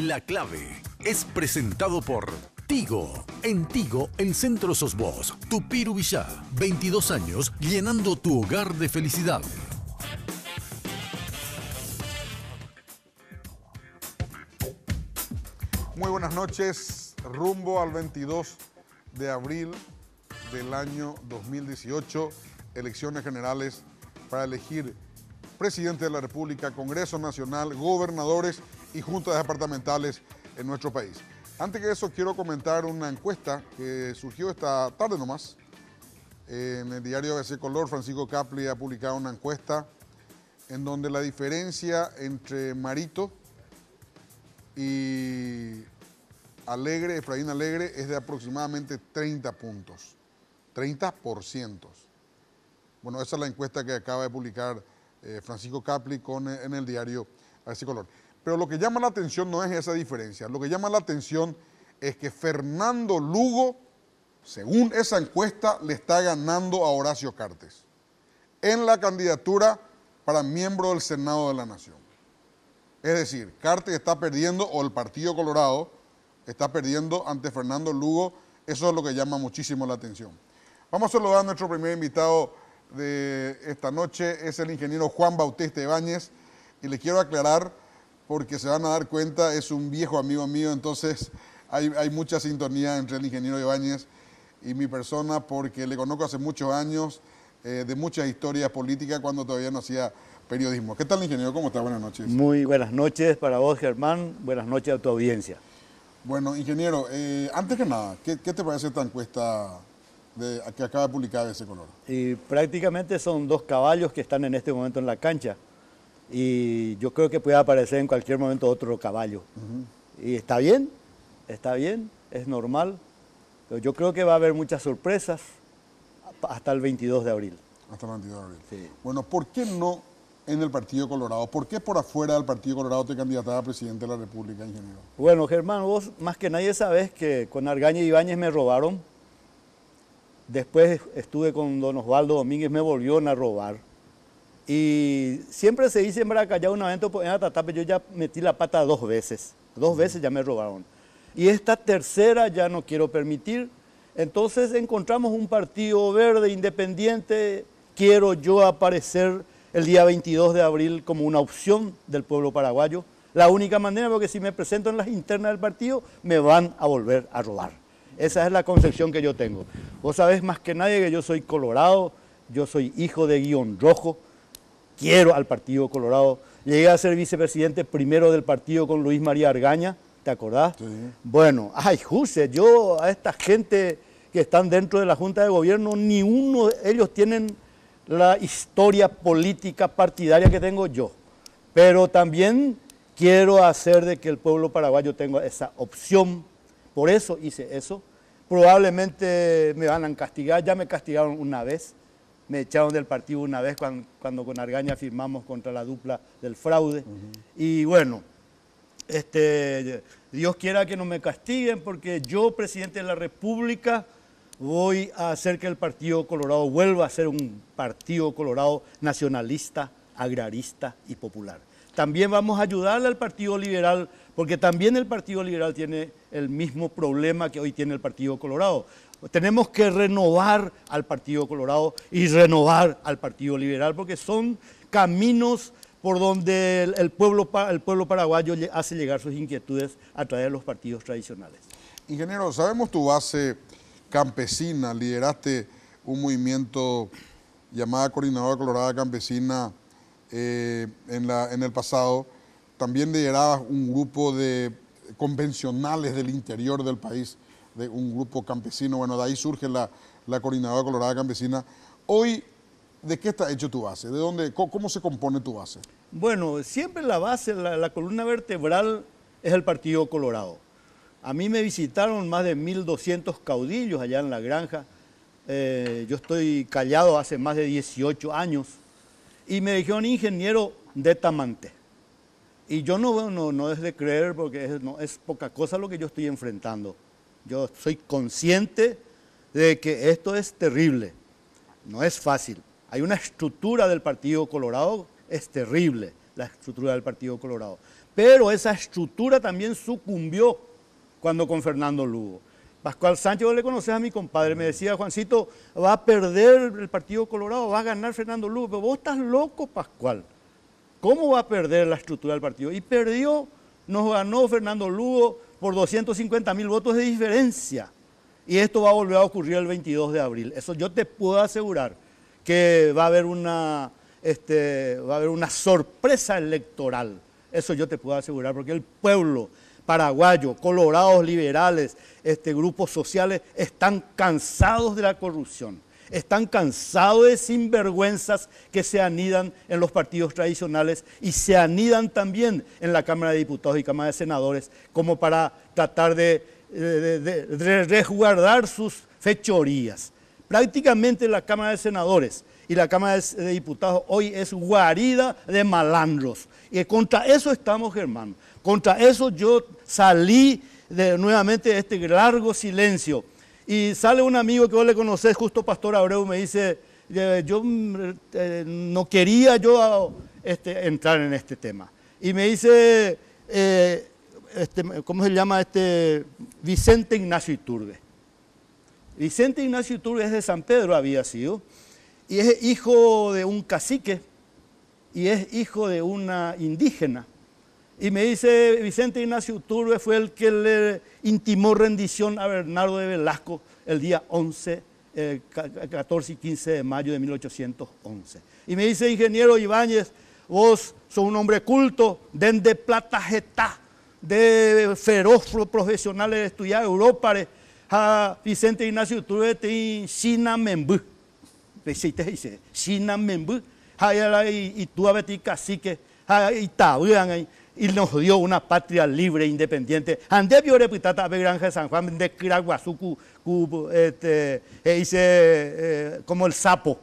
La Clave es presentado por Tigo. En Tigo, el centro sos vos. Tupiru Villá, 22 años llenando tu hogar de felicidad. Muy buenas noches, rumbo al 22 de abril del año 2018, elecciones generales para elegir presidente de la República, Congreso Nacional, gobernadores y juntas departamentales en nuestro país. Antes que eso, quiero comentar una encuesta que surgió esta tarde nomás. En el diario ABC Color, Francisco Capli ha publicado una encuesta en donde la diferencia entre Marito y Alegre, Efraín Alegre, es de aproximadamente 30 puntos, 30%. Bueno, esa es la encuesta que acaba de publicar Francisco Capli en el diario ABC Color. Pero lo que llama la atención no es esa diferencia, lo que llama la atención es que Fernando Lugo, según esa encuesta, le está ganando a Horacio Cartes en la candidatura para miembro del Senado de la Nación. Es decir, Cartes está perdiendo, o el Partido Colorado está perdiendo ante Fernando Lugo. Eso es lo que llama muchísimo la atención. Vamos a saludar a nuestro primer invitado de esta noche, es el ingeniero Juan Bautista Ibáñez, y le quiero aclarar, porque se van a dar cuenta, es un viejo amigo mío, entonces hay mucha sintonía entre el ingeniero Ibáñez y mi persona, porque le conozco hace muchos años, de muchas historias políticas, cuando todavía no hacía periodismo. ¿Qué tal, ingeniero? ¿Cómo está? Buenas noches. Muy buenas noches para vos, Germán. Buenas noches a tu audiencia. Bueno, ingeniero, antes que nada, ¿qué te parece esta encuesta que acaba de publicar ese Color? Y prácticamente son dos caballos que están en este momento en la cancha. Y yo creo que puede aparecer en cualquier momento otro caballo. Y está bien, es normal. Pero yo creo que va a haber muchas sorpresas hasta el 22 de abril. Hasta el 22 de abril. Sí. Bueno, ¿por qué no en el Partido Colorado? ¿Por qué por afuera del Partido Colorado te candidatas a presidente de la República, ingeniero? Bueno, Germán, vos más que nadie sabés que con Argaña y Ibáñez me robaron. Después estuve con don Osvaldo Domínguez, me volvieron a robar. Y siempre se dice en Maracayá, un evento, yo ya metí la pata dos veces. Dos veces ya me robaron. Y esta tercera ya no quiero permitir. Entonces encontramos un partido verde, independiente. Quiero yo aparecer el día 22 de abril como una opción del pueblo paraguayo. La única manera, porque si me presento en las internas del partido, me van a volver a robar. Esa es la concepción que yo tengo. Vos sabés más que nadie que yo soy colorado, yo soy hijo de Guión Rojo, quiero al Partido Colorado. Llegué a ser vicepresidente primero del partido con Luis María Argaña, ¿te acordás? Sí. Bueno, ay, Juse, yo a esta gente que están dentro de la Junta de Gobierno, ni uno de ellos tienen la historia política partidaria que tengo yo. Pero también quiero hacer de que el pueblo paraguayo tenga esa opción. Por eso hice eso. Probablemente me van a castigar, ya me castigaron una vez. Me echaron del partido una vez cuando con Argaña firmamos contra la dupla del fraude. Y bueno, Dios quiera que no me castiguen, porque yo, presidente de la República, voy a hacer que el Partido Colorado vuelva a ser un Partido Colorado nacionalista, agrarista y popular. También vamos a ayudarle al Partido Liberal, porque también el Partido Liberal tiene el mismo problema que hoy tiene el Partido Colorado. Tenemos que renovar al Partido Colorado y renovar al Partido Liberal, porque son caminos por donde el pueblo paraguayo hace llegar sus inquietudes a través de los partidos tradicionales. Ingeniero, sabemos tu base campesina, lideraste un movimiento llamado Coordinadora Colorada Campesina en el pasado. También liderabas un grupo de convencionales del interior del país, de un grupo campesino. Bueno, de ahí surge la Coordinadora Colorada Campesina. Hoy, ¿de qué está hecho tu base? ¿De dónde, cómo se compone tu base? Bueno, siempre la base, la columna vertebral es el Partido Colorado. A mí me visitaron más de 1.200 caudillos allá en la granja. Yo estoy callado hace más de 18 años. Y me dijeron, ingeniero de Tamanté. Y yo no es de creer, porque no es poca cosa lo que yo estoy enfrentando. Yo soy consciente de que esto es terrible, no es fácil. Hay una estructura del Partido Colorado, es terrible la estructura del Partido Colorado. pero esa estructura también sucumbió cuando con Fernando Lugo. Pascual Sánchez, vos le conoces a mi compadre, me decía, Juancito, va a perder el Partido Colorado, va a ganar Fernando Lugo, pero vos estás loco, Pascual. ¿Cómo va a perder la estructura del partido? Y perdió, nos ganó Fernando Lugo por 250.000 votos de diferencia. Y esto va a volver a ocurrir el 22 de abril. Eso yo te puedo asegurar que va a haber una sorpresa electoral. Eso yo te puedo asegurar, porque el pueblo paraguayo, colorados liberales, grupos sociales, están cansados de la corrupción. Están cansados de sinvergüenzas que se anidan en los partidos tradicionales y se anidan también en la Cámara de Diputados y Cámara de Senadores, como para tratar de resguardar sus fechorías. Prácticamente la Cámara de Senadores y la Cámara de Diputados hoy es guarida de malandros. Y contra eso estamos, Germán. Contra eso yo salí nuevamente de este largo silencio. Y sale un amigo que vos le conocés, justo Pastor Abreu, me dice, no quería yo entrar en este tema. Y me dice, ¿cómo se llama Vicente Ignacio Iturbe? Vicente Ignacio Iturbe es de San Pedro, había sido, y es hijo de un cacique, y es hijo de una indígena. Y me dice, Vicente Ignacio Iturbe fue el que le intimó rendición a Bernardo de Velasco el día 14 y 15 de mayo de 1811. Y me dice, ingeniero Ibáñez, vos sos un hombre culto, de plata jetá, de feroz profesional de estudiar Europa, a Vicente Ignacio Iturbe te China Membú. Dice, China Membú, y tú a Betty Cacique, y Tabuan ahí. Y nos dio una patria libre e independiente. Ande viore pitata be Granja de San Juan de Kiraguazú, como el sapo.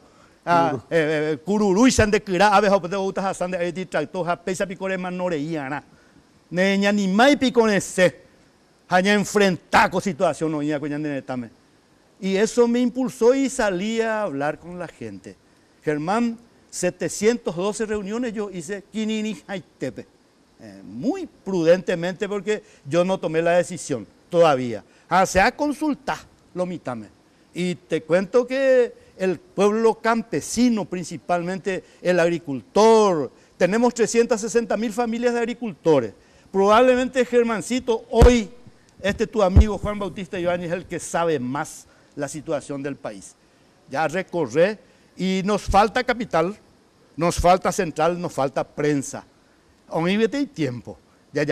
Cururú y san de Kira, abejo de utas a san de Eti tractoja, pesa picore manoreíana. Neña ni mai piconese. Haña enfrentar con situación no iba con netame. Y eso me impulsó y salí a hablar con la gente. Germán, 712 reuniones yo hice Kinini Haitepe. Muy prudentemente porque yo no tomé la decisión todavía. Se ha consultado lo mitame. Y te cuento que el pueblo campesino, principalmente el agricultor, tenemos 360.000 familias de agricultores. Probablemente, Germancito, hoy tu amigo Juan Bautista Ibáñez es el que sabe más la situación del país. Ya recorré y nos falta capital, nos falta central, nos falta prensa. Omíbete y tiempo. Ya,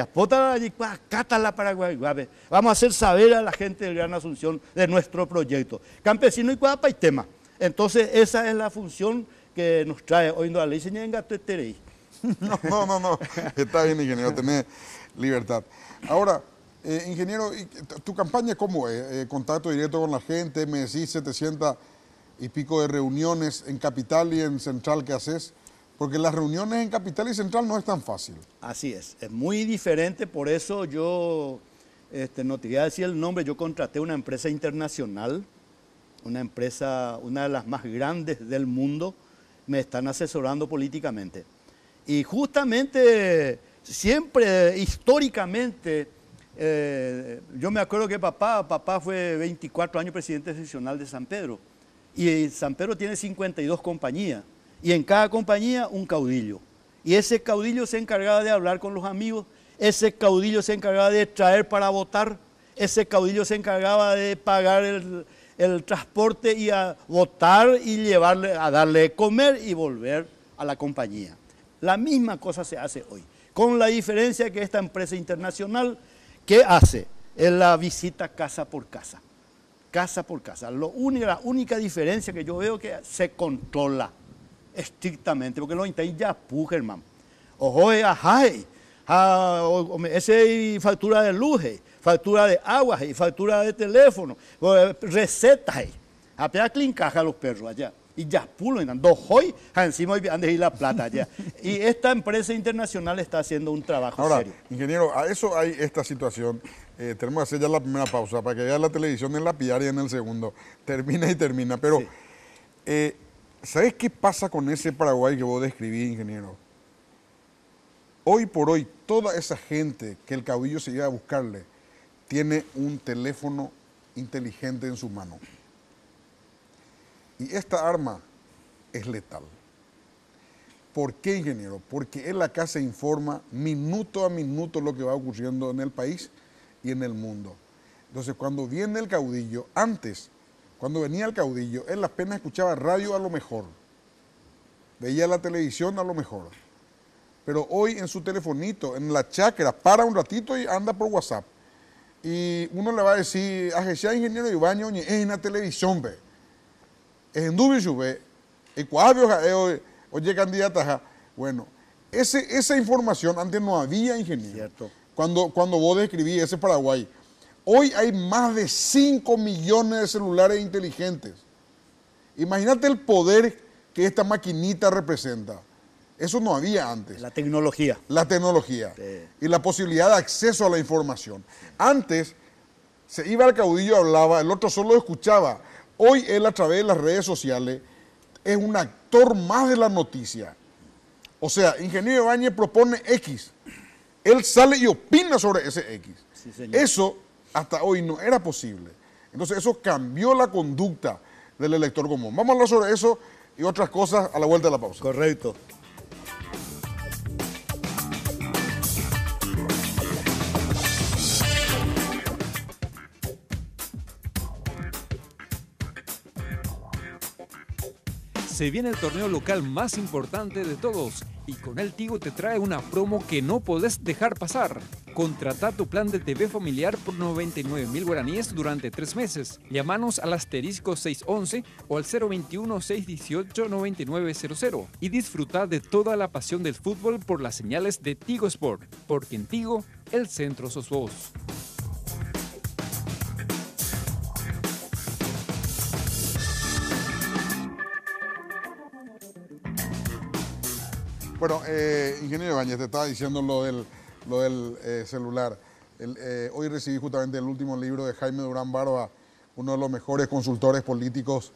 cátala Paraguay. Vamos a hacer saber a la gente del Gran Asunción de nuestro proyecto. Campesino y cuadapa y tema. Entonces, esa es la función que nos trae hoy la ley. No. Está bien, ingeniero, tenés libertad. Ahora, ingeniero, ¿tu campaña cómo es? Contacto directo con la gente, me decís 700 y pico de reuniones en Capital y en Central que haces. Porque las reuniones en Capital y Central no es tan fácil. Así es muy diferente, por eso yo, no te voy a decir el nombre, yo contraté una empresa internacional, una de las más grandes del mundo, me están asesorando políticamente. Y justamente, siempre, históricamente, yo me acuerdo que papá fue 24 años presidente seccional de San Pedro, y San Pedro tiene 52 compañías. Y en cada compañía un caudillo. Y ese caudillo se encargaba de hablar con los amigos, ese caudillo se encargaba de traer para votar, ese caudillo se encargaba de pagar el transporte y a votar y llevarle a darle de comer y volver a la compañía. La misma cosa se hace hoy, con la diferencia que esta empresa internacional, ¿qué hace? Es la visita casa por casa. Casa por casa. La única diferencia que yo veo es que se controla estrictamente, porque los internos ya pujan, hermano. Ojo, ese factura de luz, factura de agua, factura de teléfono, recetas, apenas clincaja los perros allá. Y ya pulo, dos hoy, encima han de ir la plata allá. Y esta empresa internacional está haciendo un trabajo serio. Ingeniero, a eso hay esta situación. Tenemos que hacer ya la primera pausa para que vean la televisión en la piar y en el segundo. Termina. Pero, sí. ¿Sabes qué pasa con ese Paraguay que vos describís, ingeniero? Hoy por hoy, toda esa gente que el caudillo se iba a buscarle, tiene un teléfono inteligente en su mano. Y esta arma es letal. ¿Por qué, ingeniero? Porque él acá se informa minuto a minuto lo que va ocurriendo en el país y en el mundo. Entonces, cuando viene el caudillo, antes, cuando venía el caudillo, él apenas escuchaba radio a lo mejor, veía la televisión a lo mejor, pero hoy en su telefonito, en la chacra, para un ratito y anda por WhatsApp. Y uno le va a decir, a ingeniero Ibañez, es en la televisión, ve. Es en Dubio, ve. Y cuadro, oye, candidata, bueno, esa información antes no había, ingeniero. Cierto. Cuando vos describí ese Paraguay, hoy hay más de 5 millones de celulares inteligentes. Imagínate el poder que esta maquinita representa. Eso no había antes. La tecnología. La tecnología. Sí. Y la posibilidad de acceso a la información. Antes se iba al caudillo, hablaba, el otro solo escuchaba. Hoy él a través de las redes sociales es un actor más de la noticia. O sea, ingeniero Ibañez propone X. Él sale y opina sobre ese X. Sí, señor. Eso hasta hoy no era posible. Entonces eso cambió la conducta del elector común. Vamos a hablar sobre eso y otras cosas a la vuelta de la pausa. Correcto. Se viene el torneo local más importante de todos y con él Tigo te trae una promo que no podés dejar pasar. Contrata tu plan de TV familiar por 99.000 guaraníes durante 3 meses. Llámanos al asterisco 611 o al 021-618-9900 y disfruta de toda la pasión del fútbol por las señales de Tigo Sport, porque en Tigo el centro sos vos. Bueno, ingeniero Ibañez, te estaba diciendo lo del celular. Hoy recibí justamente el último libro de Jaime Durán Barba, uno de los mejores consultores políticos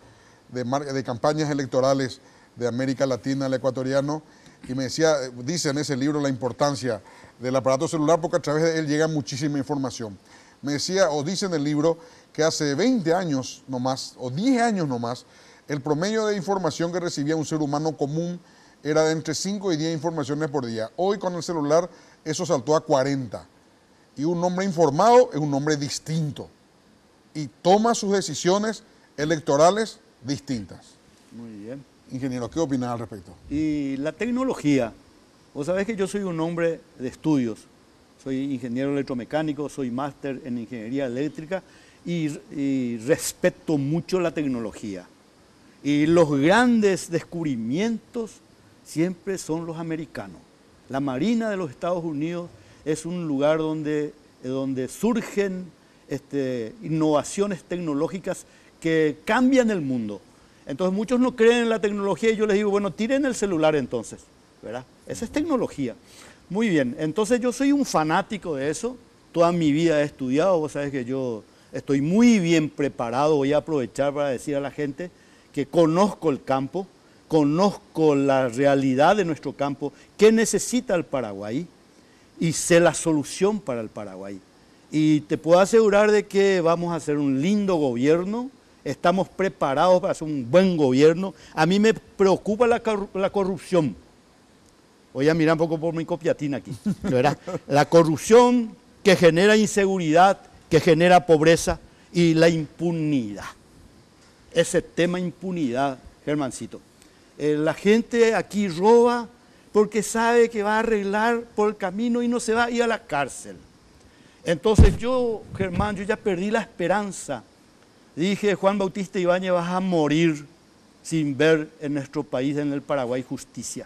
de campañas electorales de América Latina, el ecuatoriano, y me decía, dice en ese libro la importancia del aparato celular porque a través de él llega muchísima información. Me decía, o dice en el libro, que hace 20 años nomás, o 10 años nomás, el promedio de información que recibía un ser humano común era de entre 5 y 10 informaciones por día. Hoy con el celular eso saltó a 40. Y un hombre informado es un hombre distinto. Y toma sus decisiones electorales distintas. Muy bien. Ingeniero, ¿qué opinas al respecto? Y la tecnología, vos sabés que yo soy un hombre de estudios. Soy ingeniero electromecánico, soy máster en ingeniería eléctrica y respeto mucho la tecnología. Y los grandes descubrimientos siempre son los americanos. La Marina de los Estados Unidos es un lugar donde surgen innovaciones tecnológicas que cambian el mundo. Entonces muchos no creen en la tecnología y yo les digo, bueno, tiren el celular entonces, ¿verdad? Esa es tecnología. Muy bien, entonces yo soy un fanático de eso, toda mi vida he estudiado, vos sabés que yo estoy muy bien preparado, voy a aprovechar para decir a la gente que conozco el campo, conozco la realidad de nuestro campo, qué necesita el Paraguay y sé la solución para el Paraguay. Y te puedo asegurar de que vamos a hacer un lindo gobierno, estamos preparados para hacer un buen gobierno. A mí me preocupa la corrupción. Voy a mirar un poco por mi copiatina aquí, ¿verdad? La corrupción que genera inseguridad, que genera pobreza y la impunidad. Ese tema impunidad, Germancito. La gente aquí roba porque sabe que va a arreglar por el camino y no se va a ir a la cárcel. Entonces yo, Germán, yo ya perdí la esperanza. Dije, Juan Bautista Ibañez, vas a morir sin ver en nuestro país, en el Paraguay, justicia.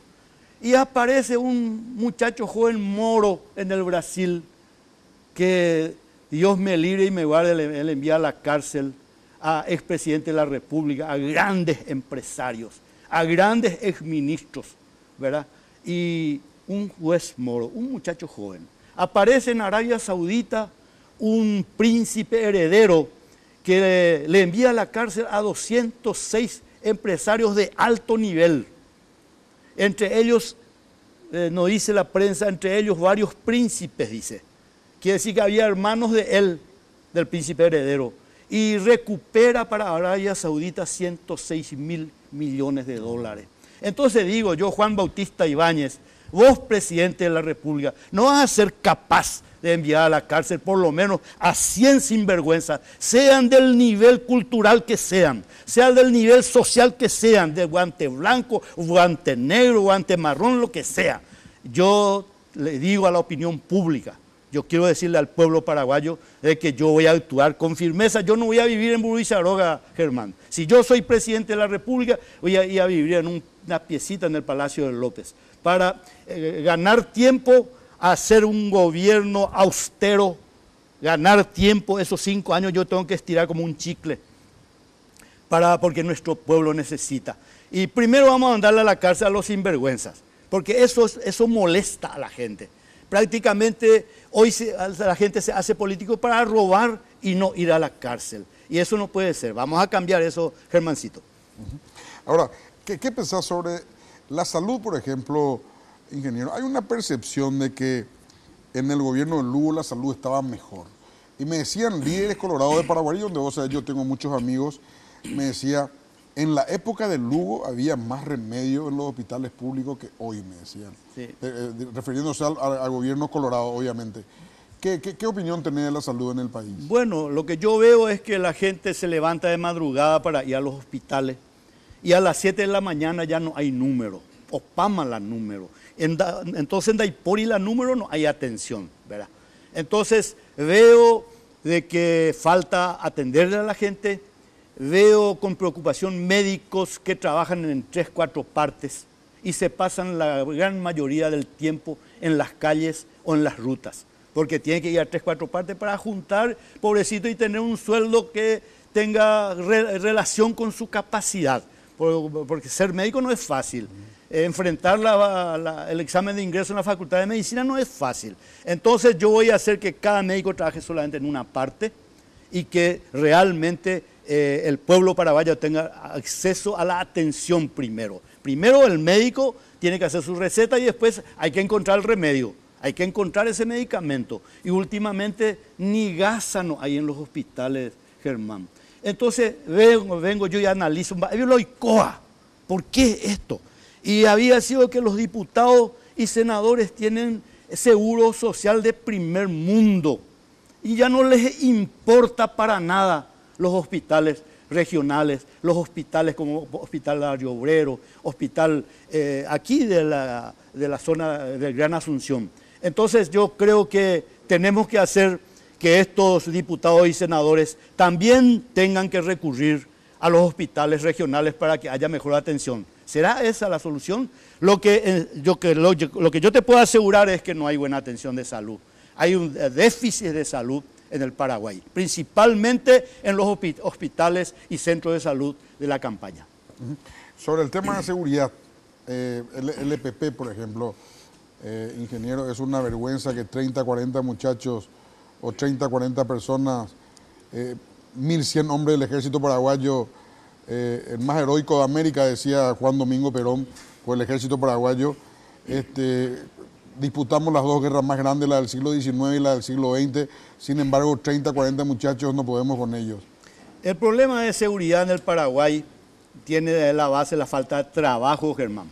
Y aparece un muchacho joven moro en el Brasil que Dios me libre y me guarde, él envía a la cárcel a expresidente de la República, a grandes empresarios, a grandes exministros, ¿verdad? Y un juez moro, un muchacho joven. Aparece en Arabia Saudita un príncipe heredero que le envía a la cárcel a 206 empresarios de alto nivel. Entre ellos nos dice la prensa, entre ellos varios príncipes, dice. Quiere decir que había hermanos de él, del príncipe heredero, y recupera para Arabia Saudita 106.000 millones de dólares. Entonces digo yo, Juan Bautista Ibáñez, vos, presidente de la República, no vas a ser capaz de enviar a la cárcel por lo menos a 100 sinvergüenzas, sean del nivel cultural que sean del nivel social que sean, de guante blanco, guante negro, guante marrón, lo que sea. Yo le digo a la opinión pública, yo quiero decirle al pueblo paraguayo de que yo voy a actuar con firmeza. Yo no voy a vivir en Burrucharoga, Germán. Si yo soy presidente de la República, voy a ir a vivir en una piecita en el Palacio de López para ganar tiempo, hacer un gobierno austero, ganar tiempo. Esos 5 años yo tengo que estirar como un chicle porque nuestro pueblo necesita. Y primero vamos a mandarle a la cárcel a los sinvergüenzas, porque eso molesta a la gente. Prácticamente hoy la gente se hace político para robar y no ir a la cárcel. Y eso no puede ser. Vamos a cambiar eso, Germancito. Ahora, ¿qué pensás sobre la salud, por ejemplo, ingeniero? Hay una percepción de que en el gobierno de Lugo la salud estaba mejor. Y me decían líderes colorados de Paraguay, donde vos sabés, yo tengo muchos amigos, me decía, en la época de Lugo había más remedio en los hospitales públicos que hoy, me decían. Sí. Refiriéndose al gobierno colorado, obviamente. ¿Qué opinión tenés de la salud en el país? Bueno, lo que yo veo es que la gente se levanta de madrugada para ir a los hospitales y a las 7 de la mañana ya no hay número, o PAMA la número. Entonces en Daipori la número no hay atención, ¿verdad? Entonces veo de que falta atenderle a la gente. Veo con preocupación médicos que trabajan en 3, 4 partes y se pasan la gran mayoría del tiempo en las calles o en las rutas, porque tienen que ir a 3, 4 partes para juntar, pobrecito, y tener un sueldo que tenga relación con su capacidad, porque ser médico no es fácil. Enfrentar el examen de ingreso en la Facultad de Medicina no es fácil. Entonces yo voy a hacer que cada médico trabaje solamente en una parte y que realmente el pueblo paraguayo tenga acceso a la atención primero. Primero el médico tiene que hacer su receta y después hay que encontrar el remedio, hay que encontrar ese medicamento. Y últimamente ni gasa no hay en los hospitales, Germán. Entonces vengo yo y analizo, ¿por qué esto? Y había sido que los diputados y senadores tienen seguro social de primer mundo y ya no les importa para nada los hospitales regionales, los hospitales como Hospital Darío Obrero, hospital aquí de la zona del Gran Asunción. Entonces yo creo que tenemos que hacer que estos diputados y senadores también tengan que recurrir a los hospitales regionales para que haya mejor atención. ¿Será esa la solución? Lo que yo te puedo asegurar es que no hay buena atención de salud. Hay un déficit de salud en el Paraguay, principalmente en los hospitales y centros de salud de la campaña. Sobre el tema de seguridad, el EPP, por ejemplo, ingeniero, es una vergüenza que 30, 40 muchachos o 30, 40 personas, 1.100 hombres del ejército paraguayo, el más heroico de América, decía Juan Domingo Perón, por el ejército paraguayo, disputamos las 2 guerras más grandes, la del siglo XIX y la del siglo XX, sin embargo 30, 40 muchachos no podemos con ellos. El problema de seguridad en el Paraguay tiene de la base la falta de trabajo, Germán.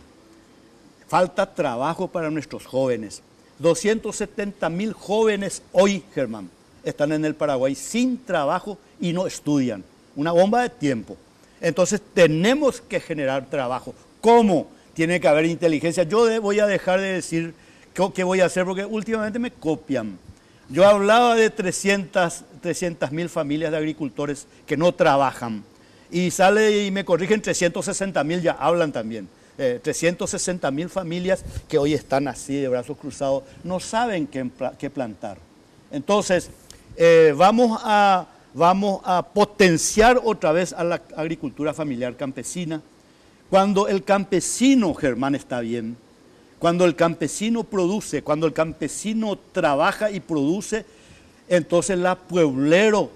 Falta trabajo para nuestros jóvenes. 270.000 jóvenes hoy, Germán, están en el Paraguay sin trabajo y no estudian. Una bomba de tiempo. Entonces tenemos que generar trabajo. ¿Cómo? Tiene que haber inteligencia. Yo voy a dejar de decir qué voy a hacer porque últimamente me copian. Yo hablaba de 300.000 familias de agricultores que no trabajan. Y sale y me corrigen 360.000, ya hablan también. 360.000 familias que hoy están así de brazos cruzados, no saben qué plantar. Entonces, vamos a potenciar otra vez a la agricultura familiar campesina. Cuando el campesino, Germán, está bien, cuando el campesino produce, cuando el campesino trabaja y produce, entonces la pueblero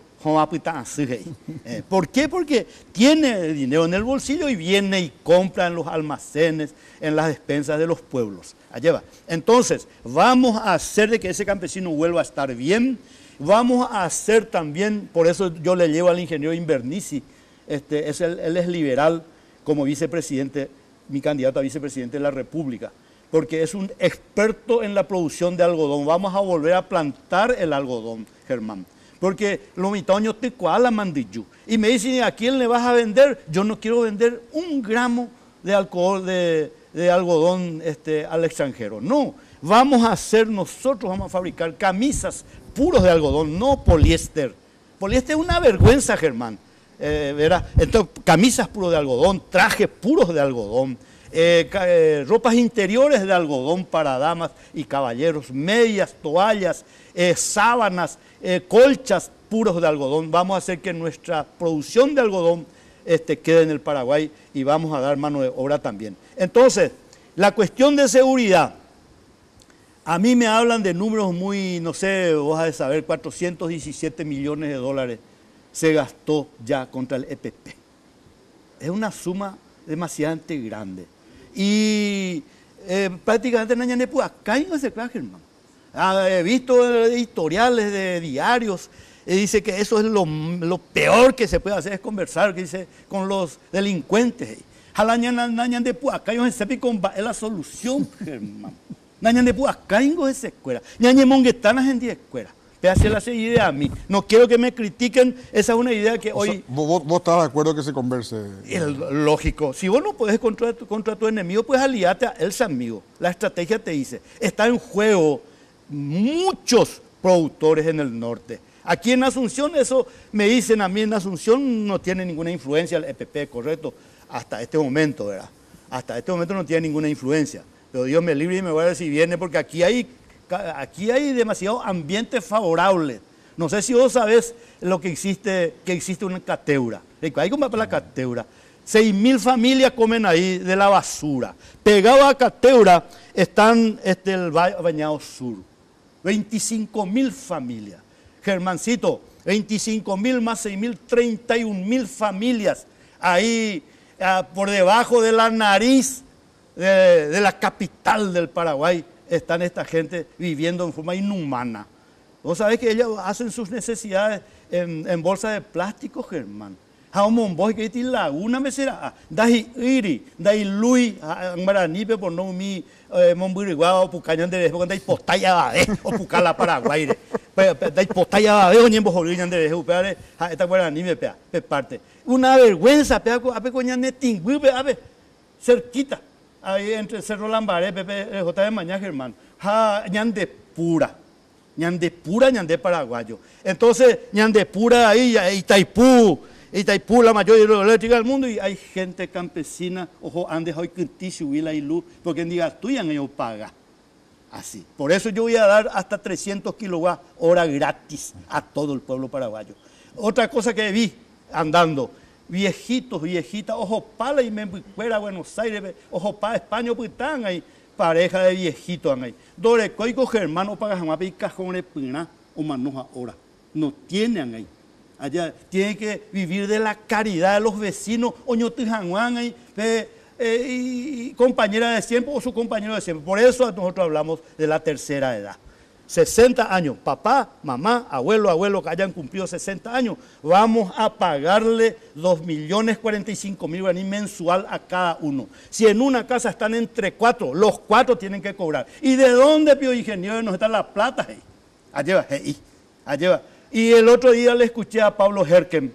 ¿Por qué? Porque tiene dinero en el bolsillo y viene y compra en los almacenes, en las despensas de los pueblos. Allá va. Entonces, vamos a hacer de que ese campesino vuelva a estar bien. Vamos a hacer también, por eso yo le llevo al ingeniero Invernici, él es liberal como vicepresidente, mi candidato a vicepresidente de la República, porque es un experto en la producción de algodón. Vamos a volver a plantar el algodón, Germán. Porque los mitoños te cuala mandillú. Y me dicen, ¿a quién le vas a vender? Yo no quiero vender un gramo de alcohol, de algodón al extranjero. No, vamos a hacer nosotros, vamos a fabricar camisas puros de algodón, no poliéster. Poliéster es una vergüenza, Germán. ¿Verdad? Entonces, camisas puros de algodón, trajes puros de algodón, ropas interiores de algodón para damas y caballeros, medias, toallas, sábanas, colchas puros de algodón. Vamos a hacer que nuestra producción de algodón quede en el Paraguay y vamos a dar mano de obra también. Entonces, la cuestión de seguridad, a mí me hablan de números muy, no sé, vos has de saber, 417 millones de dólares se gastó ya contra el EPP. Es una suma demasiadamente grande. Y prácticamente no hay ni acá no se crea, Germán. He visto editoriales de diarios, dice que eso es lo peor que se puede hacer, es conversar, que dice, con los delincuentes. Jalañan de acá yo se es la solución, Germán. Nañan de acá es escuela. Ñañe monguetanas en 10 escuelas. Hace la idea a mí. No quiero que me critiquen, esa es una idea que hoy... O sea, ¿vos estás de acuerdo que se converse? Lógico. Si vos no podés contra tu enemigo, pues aliate a él, amigo. La estrategia te dice, está en juego muchos productores en el norte. Aquí en Asunción, eso me dicen a mí, en Asunción no tiene ninguna influencia el EPP, correcto, hasta este momento, ¿verdad? Hasta este momento no tiene ninguna influencia. Pero Dios me libre y me guarde si viene, porque aquí hay demasiado ambiente favorable. No sé si vos sabés lo que existe una cateura. Hay que para la cateura. 6.000 familias comen ahí de la basura. Pegado a cateura están el Bañado Sur. 25.000 familias. Germancito, 25.000 más 6.000, 31.000 familias ahí por debajo de la nariz de la capital del Paraguay. Están esta gente viviendo en forma inhumana. Vos sabés que ellos hacen sus necesidades en bolsa de plástico, Germán. Haumon boy que tiene laguna me será. Dahi iri, dahi lui, maranipe por no mi monburiguá o pucañan de después dahi postalla de o pucala Paraguay. Dahi postalla de o ñembo joliñan de después peare esta guaranipe pea parte. Una vergüenza pea ape coñan de tingui pea cerquita. Ahí entre Cerro Lambaré, Pepe, J de Mañana, Germán. Ñande pura, ñande paraguayo. Entonces, ñande pura ahí, Itaipú, la mayor hidroeléctrica del mundo, y hay gente campesina, ojo, han dejado que huila y luz, porque en día tuya ellos paga. Así. Por eso yo voy a dar hasta 300 kWh gratis a todo el pueblo paraguayo. Otra cosa que vi andando, viejitos, viejitas, ojo pala y me fuera a Buenos Aires, ojo pa España, pues están ahí, pareja de viejitos ahí. Dorecoico Germano para jamás y cajón de pina o manos ahora. No tienen ahí. Allá tienen que vivir de la caridad de los vecinos, oñotijanguán ahí, y compañera de siempre o su compañero de siempre. Por eso nosotros hablamos de la tercera edad. 60 años, papá, mamá, abuelo que hayan cumplido 60 años, vamos a pagarle 2.045.000 guaraní mensual a cada uno. Si en una casa están entre 4, los 4 tienen que cobrar. ¿Y de dónde, Pío Ingeniero, nos está la plata? Allá va. Y el otro día le escuché a Pablo Herkem,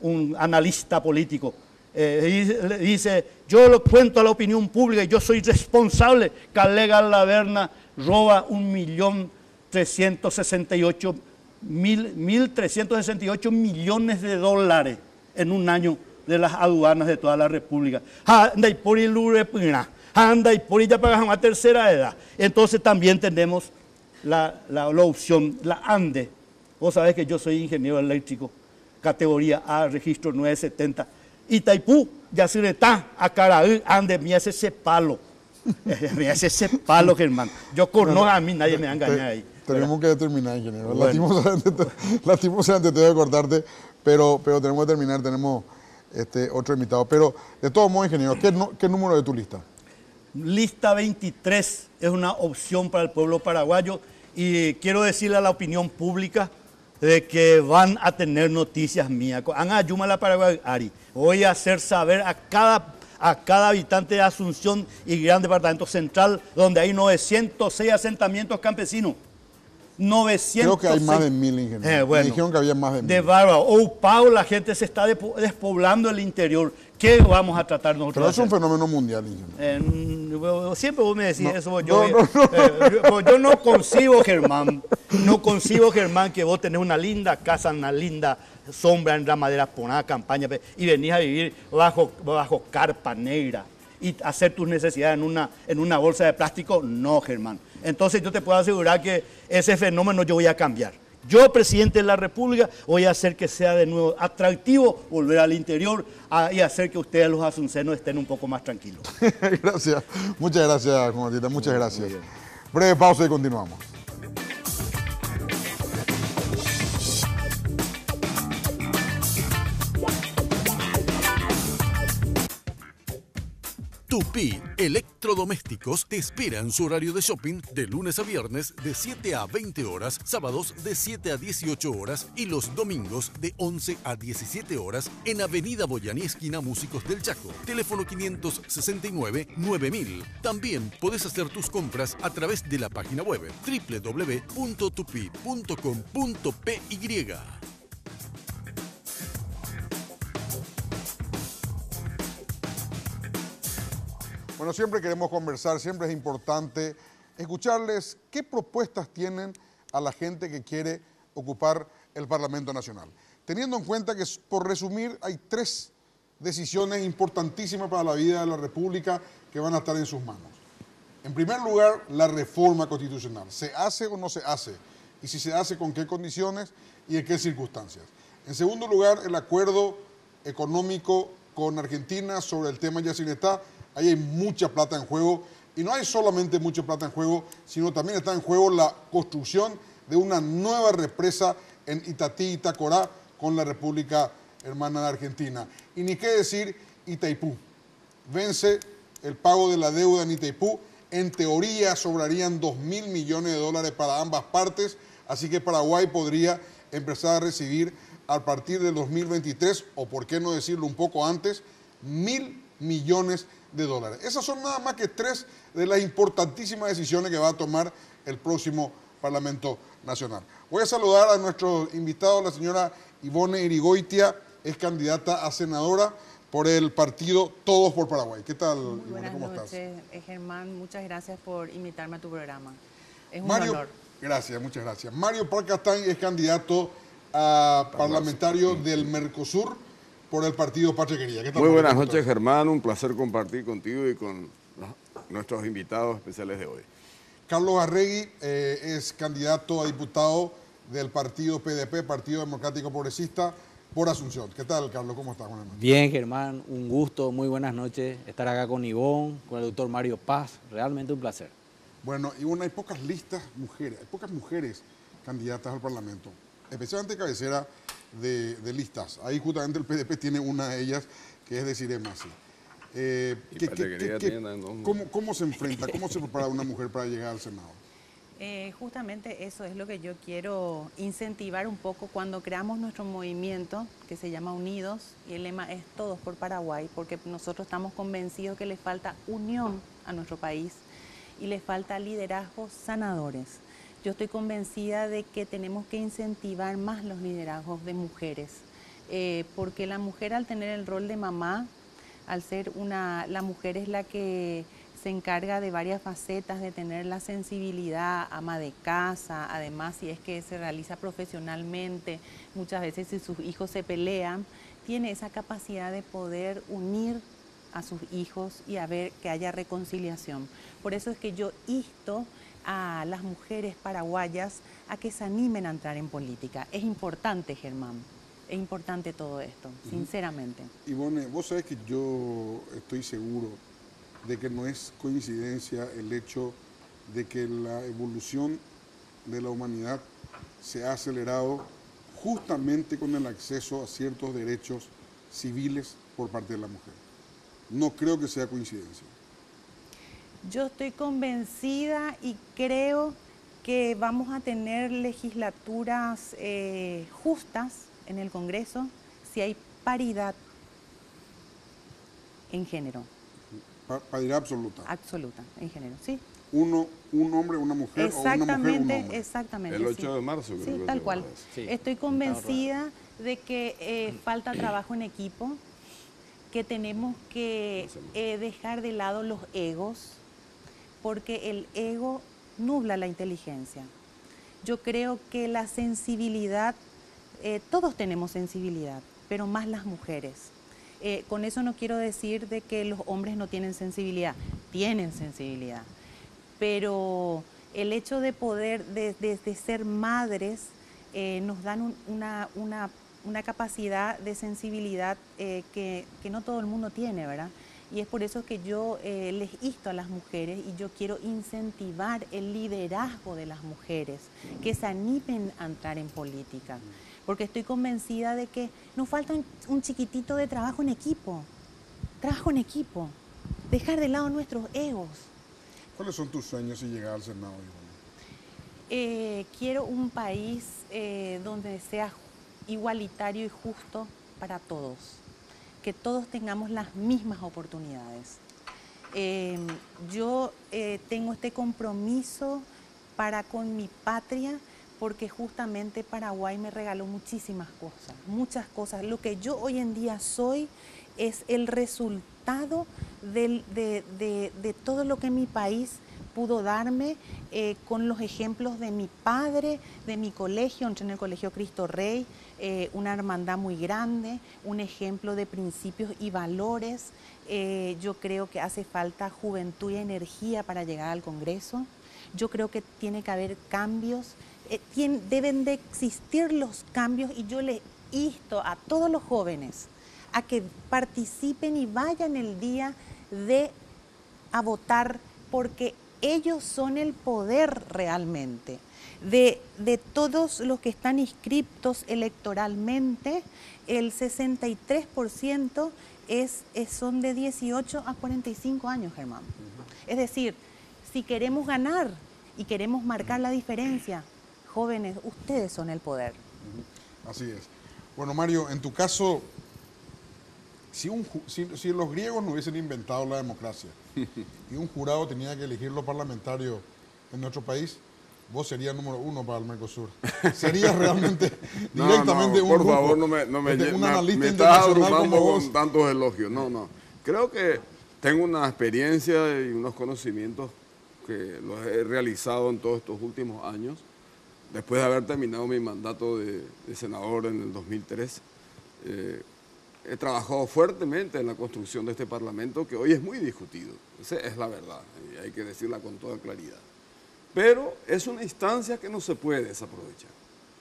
un analista político, dice, yo lo cuento a la opinión pública y yo soy responsable que Alega Laverna roba 1.368.000 millones de dólares en un año de las aduanas de toda la República. Anda y por el anda y por ya pagan a tercera edad. Entonces también tenemos la opción, la ANDE. Vos sabés que yo soy ingeniero eléctrico, categoría A, registro 970. Itaipú, Yacyretá, Acaraí, ANDE, me hace ese palo. Me hace ese palo, Germán. Yo conozco a mí, nadie me va a engañar ahí. Tenemos que terminar, ingeniero. Bueno. Lastimosamente te voy a cortarte, pero tenemos que terminar, tenemos otro invitado. Pero de todos modos, ingeniero, ¿qué número de tu lista? Lista 23 es una opción para el pueblo paraguayo y quiero decirle a la opinión pública de que van a tener noticias mías. Ayuma la Paraguay, Ari. Voy a hacer saber a cada habitante de Asunción y Gran Departamento Central, donde hay 906 asentamientos campesinos. 906. Creo que hay más de 1000, ingeniero. Bueno, me dijeron que había más de 1000. De bárbaro. Pau, la gente se está despoblando el interior. ¿Qué vamos a tratar nosotros? Pero es un fenómeno mundial, ingeniero. Siempre vos me decís No, eso. yo No concibo, Germán. No concibo, Germán, que vos tenés una linda casa, una linda sombra en la madera, ponada campaña y venís a vivir bajo carpa negra y hacer tus necesidades en una bolsa de plástico. No, Germán. Entonces yo te puedo asegurar que ese fenómeno yo voy a cambiar. Yo, presidente de la República, voy a hacer que sea de nuevo atractivo volver al interior y hacer que ustedes, los asuncenos, estén un poco más tranquilos. Gracias. Muchas gracias, Juan Bautista. Muchas gracias. Breve pausa y continuamos. Tupy Electrodomésticos te espera en su horario de shopping de lunes a viernes de 7 a 20 horas, sábados de 7 a 18 horas y los domingos de 11 a 17 horas en Avenida Boyaní, esquina Músicos del Chaco. Teléfono 569-9000. También puedes hacer tus compras a través de la página web www.tupy.com.py. Bueno, siempre queremos conversar, siempre es importante escucharles qué propuestas tienen a la gente que quiere ocupar el Parlamento Nacional. Teniendo en cuenta que, por resumir, hay 3 decisiones importantísimas para la vida de la República que van a estar en sus manos. En primer lugar, la reforma constitucional. ¿Se hace o no se hace? Y si se hace, ¿con qué condiciones y en qué circunstancias? En segundo lugar, el acuerdo económico con Argentina sobre el tema Yacyretá. Ahí hay mucha plata en juego y no hay solamente mucha plata en juego, sino también está en juego la construcción de una nueva represa en Itatí, Itacorá, con la República Hermana de Argentina. Y ni qué decir Itaipú. Vence el pago de la deuda en Itaipú. En teoría sobrarían $2.000 millones para ambas partes, así que Paraguay podría empezar a recibir a partir del 2023, o por qué no decirlo un poco antes, $1.000 millones. Esas son nada más que 3 de las importantísimas decisiones que va a tomar el próximo Parlamento Nacional. Voy a saludar a nuestro invitado, la señora Ivonne Irigoitia, es candidata a senadora por el partido Todos por Paraguay. ¿Qué tal, Ivonne? Buenas ¿Cómo noches, estás? Germán. Muchas gracias por invitarme a tu programa. Es un Mario, honor. Gracias, muchas gracias. Mario Parcastán es candidato a parlamentario del Mercosur por el partido Patria Querida. ¿Qué tal, Muy Mario? buenas ¿Cómo noches, estás? Germán. Un placer compartir contigo y con nuestros invitados especiales de hoy. Carlos Arregui es candidato a diputado del partido PDP, Partido Democrático Progresista, por Asunción. ¿Qué tal, Carlos? ¿Cómo estás? Buenas noches. Bien, Germán, un gusto, muy buenas noches estar acá con Ivonne, con el doctor Mario Paz, realmente un placer. Bueno, y hay pocas listas mujeres, hay pocas mujeres candidatas al Parlamento, especialmente cabecera de listas. Ahí justamente el PDP tiene una de ellas, que es Desiree Masi. ¿Cómo se enfrenta, cómo se prepara una mujer para llegar al Senado? Justamente eso es lo que yo quiero incentivar un poco cuando creamos nuestro movimiento, que se llama Unidos, y el lema es Todos por Paraguay, porque nosotros estamos convencidos que le falta unión a nuestro país y le falta liderazgos sanadores. Yo estoy convencida de que tenemos que incentivar más los liderazgos de mujeres, porque la mujer, al tener el rol de mamá, al ser la mujer es la que se encarga de varias facetas, de tener la sensibilidad, ama de casa, además si es que se realiza profesionalmente, muchas veces si sus hijos se pelean, tiene esa capacidad de poder unir a sus hijos y a ver que haya reconciliación. Por eso es que yo insto a las mujeres paraguayas a que se animen a entrar en política. Es importante, Germán, es importante todo esto, sinceramente. Ivonne, vos sabés que yo estoy seguro de que no es coincidencia el hecho de que la evolución de la humanidad se ha acelerado justamente con el acceso a ciertos derechos civiles por parte de la mujer. No creo que sea coincidencia. Yo estoy convencida y creo que vamos a tener legislaturas justas en el Congreso si hay paridad en género. Paridad absoluta. Absoluta, en género, sí. Un hombre, una mujer, o una mujer, un hombre. Exactamente. El 8 sí. de marzo, creo Sí, que tal se cual. va a hacer. Sí. Estoy convencida de que falta trabajo en equipo, que tenemos que dejar de lado los egos, porque el ego nubla la inteligencia. Yo creo que la sensibilidad, todos tenemos sensibilidad, pero más las mujeres. Con eso no quiero decir de que los hombres no tienen sensibilidad sensibilidad, pero el hecho de poder, de ser madres, nos dan una capacidad de sensibilidad que no todo el mundo tiene, ¿verdad? Y es por eso que yo les insto a las mujeres y yo quiero incentivar el liderazgo de las mujeres, que se animen a entrar en política, porque estoy convencida de que nos falta un chiquitito de trabajo en equipo, dejar de lado nuestros egos. ¿Cuáles son tus sueños si llegas al Senado, Ivonne? Quiero un país donde sea igualitario y justo para todos, que todos tengamos las mismas oportunidades. Yo tengo este compromiso para con mi patria, porque justamente Paraguay me regaló muchísimas cosas, muchas cosas. Lo que yo hoy en día soy es el resultado de todo lo que mi país pudo darme, con los ejemplos de mi padre, de mi colegio. Entré en el Colegio Cristo Rey, una hermandad muy grande, un ejemplo de principios y valores. Yo creo que hace falta juventud y energía para llegar al Congreso. Yo creo que tiene que haber cambios, deben de existir los cambios, y yo les insto a todos los jóvenes a que participen y vayan el día a votar, porque ellos son el poder realmente. De todos los que están inscriptos electoralmente, el 63% son de 18 a 45 años, Germán. Es decir, si queremos ganar y queremos marcar la diferencia, jóvenes, ustedes son el poder. Así es. Bueno, Mario, en tu caso, si los griegos no hubiesen inventado la democracia y un jurado tenía que elegir los parlamentarios en nuestro país, vos serías número 1 para el Mercosur. Serías realmente directamente por un favor, lujo, me analista estás internacional abrumando como con vos. tantos elogios. No. Creo que tengo una experiencia y unos conocimientos que los he realizado en todos estos últimos años. Después de haber terminado mi mandato de senador en el 2003, he trabajado fuertemente en la construcción de este Parlamento, que hoy es muy discutido. Esa es la verdad, y hay que decirla con toda claridad. Pero es una instancia que no se puede desaprovechar.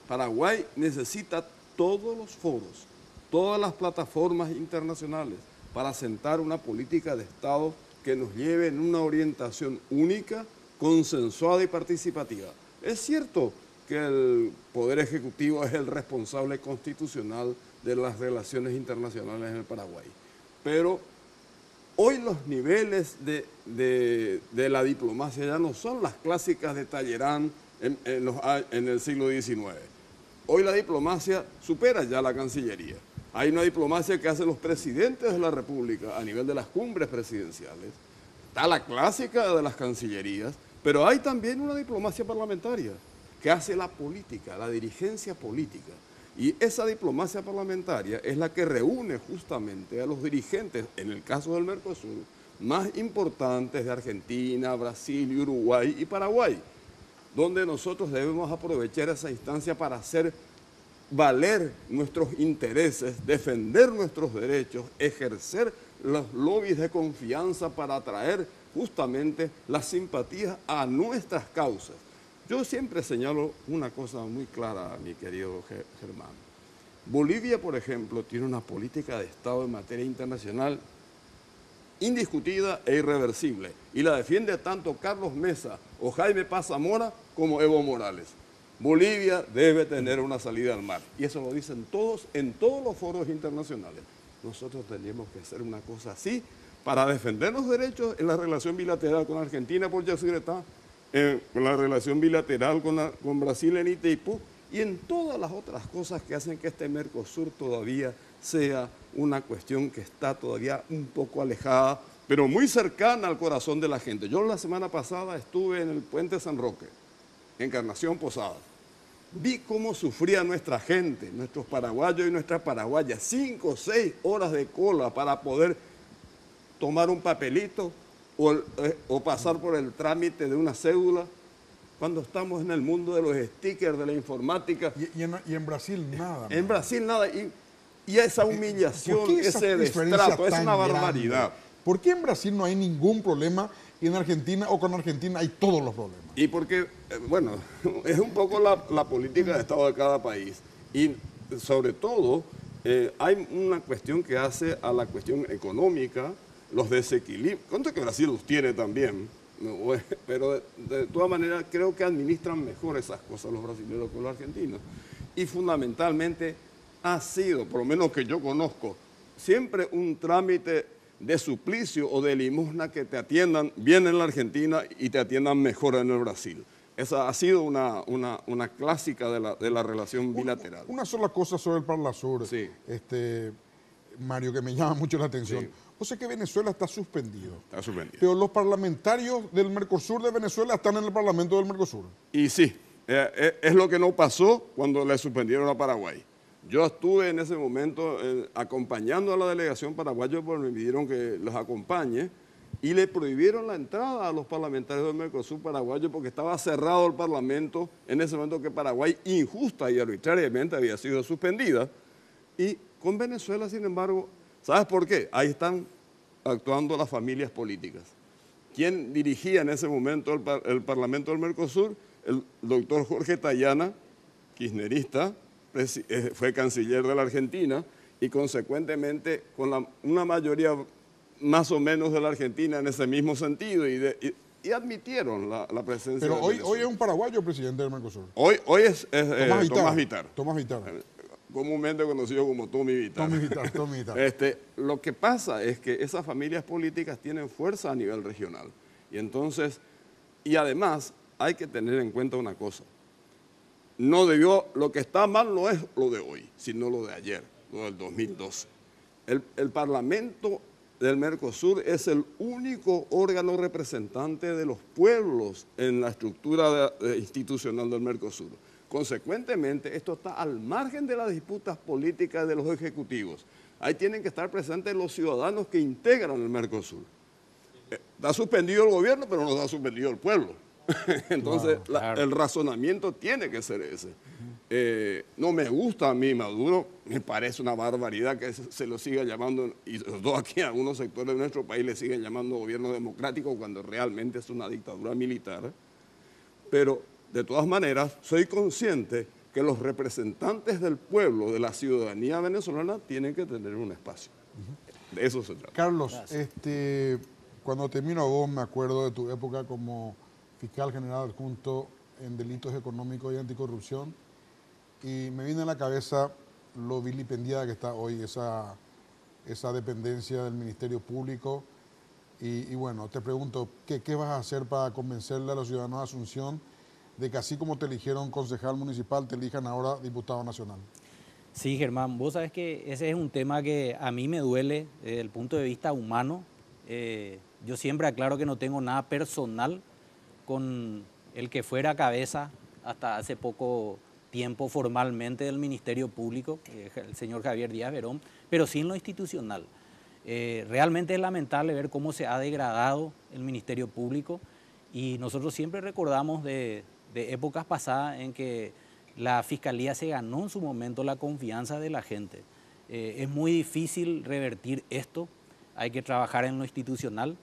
Paraguay necesita todos los foros, todas las plataformas internacionales para sentar una política de Estado que nos lleve en una orientación única, consensuada y participativa. Es cierto que el Poder Ejecutivo es el responsable constitucional de las relaciones internacionales en el Paraguay, pero hoy los niveles de la diplomacia ya no son las clásicas de Talleyrand en el siglo XIX. Hoy la diplomacia supera ya la Cancillería. Hay una diplomacia que hacen los presidentes de la República a nivel de las cumbres presidenciales. Está la clásica de las cancillerías, pero hay también una diplomacia parlamentaria que hace la política, la dirigencia política. Y esa diplomacia parlamentaria es la que reúne justamente a los dirigentes, en el caso del Mercosur, más importantes de Argentina, Brasil, Uruguay y Paraguay, donde nosotros debemos aprovechar esa instancia para hacer valer nuestros intereses, defender nuestros derechos, ejercer los lobbies de confianza para atraer justamente las simpatías a nuestras causas. Yo siempre señalo una cosa muy clara, mi querido Germán. Bolivia, por ejemplo, tiene una política de Estado en materia internacional indiscutida e irreversible, y la defiende tanto Carlos Mesa o Jaime Paz Zamora como Evo Morales. Bolivia debe tener una salida al mar. Y eso lo dicen todos en todos los foros internacionales. Nosotros tenemos que hacer una cosa así para defender los derechos en la relación bilateral con Argentina por Yacyretá, con la relación bilateral con Brasil en Itaipú y en todas las otras cosas que hacen que este Mercosur todavía sea una cuestión que está todavía un poco alejada, pero muy cercana al corazón de la gente. Yo la semana pasada estuve en el Puente San Roque, Encarnación Posadas. Vi cómo sufría nuestra gente, nuestros paraguayos y nuestras paraguayas, 5 o 6 horas de cola para poder tomar un papelito o pasar por el trámite de una cédula, cuando estamos en el mundo de los stickers, de la informática. Y en Brasil nada. En Brasil nada. Y esa humillación, ese destrato, es una barbaridad. Grande? ¿Por qué en Brasil no hay ningún problema y en Argentina o con Argentina hay todos los problemas? Y porque, bueno, es un poco la política de Estado de cada país. Y sobre todo, hay una cuestión que hace a la cuestión económica, los desequilibrios. Contra que Brasil los tiene también, pero de todas maneras creo que administran mejor esas cosas los brasileños que los argentinos. Y fundamentalmente ha sido, por lo menos que yo conozco, siempre un trámite de suplicio o de limosna que te atiendan bien en la Argentina y te atiendan mejor en el Brasil. Esa ha sido una clásica de la relación bilateral. Una sola cosa sobre el Parlasur, sí. Mario, que me llama mucho la atención. Sí. O sea que Venezuela está suspendido. Está suspendido. Pero los parlamentarios del Mercosur de Venezuela están en el Parlamento del Mercosur. Y sí, es lo que no pasó cuando le suspendieron a Paraguay. Yo estuve en ese momento acompañando a la delegación paraguaya porque me pidieron que los acompañe y le prohibieron la entrada a los parlamentarios del Mercosur paraguayo porque estaba cerrado el Parlamento en ese momento que Paraguay injusta y arbitrariamente había sido suspendida. Y con Venezuela, sin embargo, ¿sabes por qué? Ahí están actuando las familias políticas. ¿Quién dirigía en ese momento el Parlamento del Mercosur? El doctor Jorge Tayana, kirchnerista, fue canciller de la Argentina y consecuentemente con una mayoría más o menos de la Argentina en ese mismo sentido y admitieron la presencia. Pero hoy es un paraguayo presidente del Mercosur. Hoy es Tomás Vitar. Tomás Vitar. Comúnmente conocido como Tommy Vitar. Tommy Vitar. Lo que pasa es que esas familias políticas tienen fuerza a nivel regional. Y entonces, y además hay que tener en cuenta una cosa. Lo que está mal no es lo de hoy, sino lo de ayer, lo del 2012. El Parlamento del Mercosur es el único órgano representante de los pueblos en la estructura institucional del Mercosur. Consecuentemente, esto está al margen de las disputas políticas de los ejecutivos. Ahí tienen que estar presentes los ciudadanos que integran el Mercosur. Está suspendido el gobierno, pero no está suspendido el pueblo. Entonces, claro. El razonamiento tiene que ser ese. No me gusta a mí Maduro, me parece una barbaridad que se lo siga llamando, y sobre todo aquí a algunos sectores de nuestro país le siguen llamando gobierno democrático cuando realmente es una dictadura militar. Pero, de todas maneras, soy consciente que los representantes del pueblo, de la ciudadanía venezolana, tienen que tener un espacio. De eso se trata. Carlos, cuando te miro a vos me acuerdo de tu época como fiscal general adjunto en delitos económicos y anticorrupción y me viene a la cabeza lo vilipendiada que está hoy esa dependencia del Ministerio Público y bueno, te pregunto, ¿qué vas a hacer para convencerle a los ciudadanos de Asunción de que así como te eligieron concejal municipal, te elijan ahora diputado nacional? Sí, Germán, vos sabés que ese es un tema que a mí me duele desde el punto de vista humano. Yo siempre aclaro que no tengo nada personal con el que fuera cabeza hasta hace poco tiempo formalmente del Ministerio Público, el señor Javier Díaz Verón, pero sí en lo institucional. Realmente es lamentable ver cómo se ha degradado el Ministerio Público y nosotros siempre recordamos de épocas pasadas en que la Fiscalía se ganó en su momento la confianza de la gente. Es muy difícil revertir esto, hay que trabajar en lo institucional.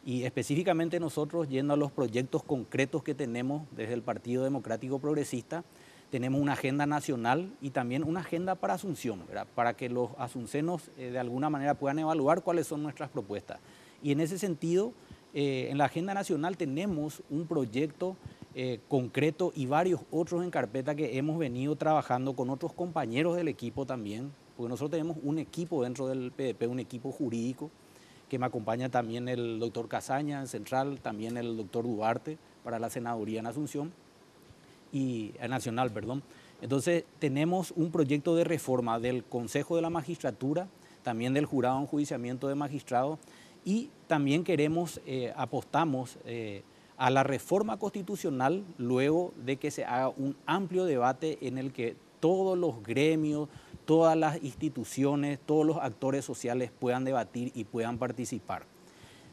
Y específicamente nosotros, yendo a los proyectos concretos que tenemos desde el Partido Democrático Progresista, tenemos una agenda nacional y también una agenda para Asunción, ¿verdad? Para que los asuncenos de alguna manera puedan evaluar cuáles son nuestras propuestas. Y en ese sentido, en la agenda nacional tenemos un proyecto concreto y varios otros en carpeta que hemos venido trabajando con otros compañeros del equipo también, porque nosotros tenemos un equipo dentro del PDP, un equipo jurídico, que me acompaña también el doctor Casaña en Central, también el doctor Duarte para la Senaduría en Asunción, y Nacional, perdón. Entonces tenemos un proyecto de reforma del Consejo de la Magistratura, también del Jurado de Enjuiciamiento de Magistrados, y también apostamos a la reforma constitucional luego de que se haga un amplio debate en el que todos los gremios, todas las instituciones, todos los actores sociales puedan debatir y puedan participar.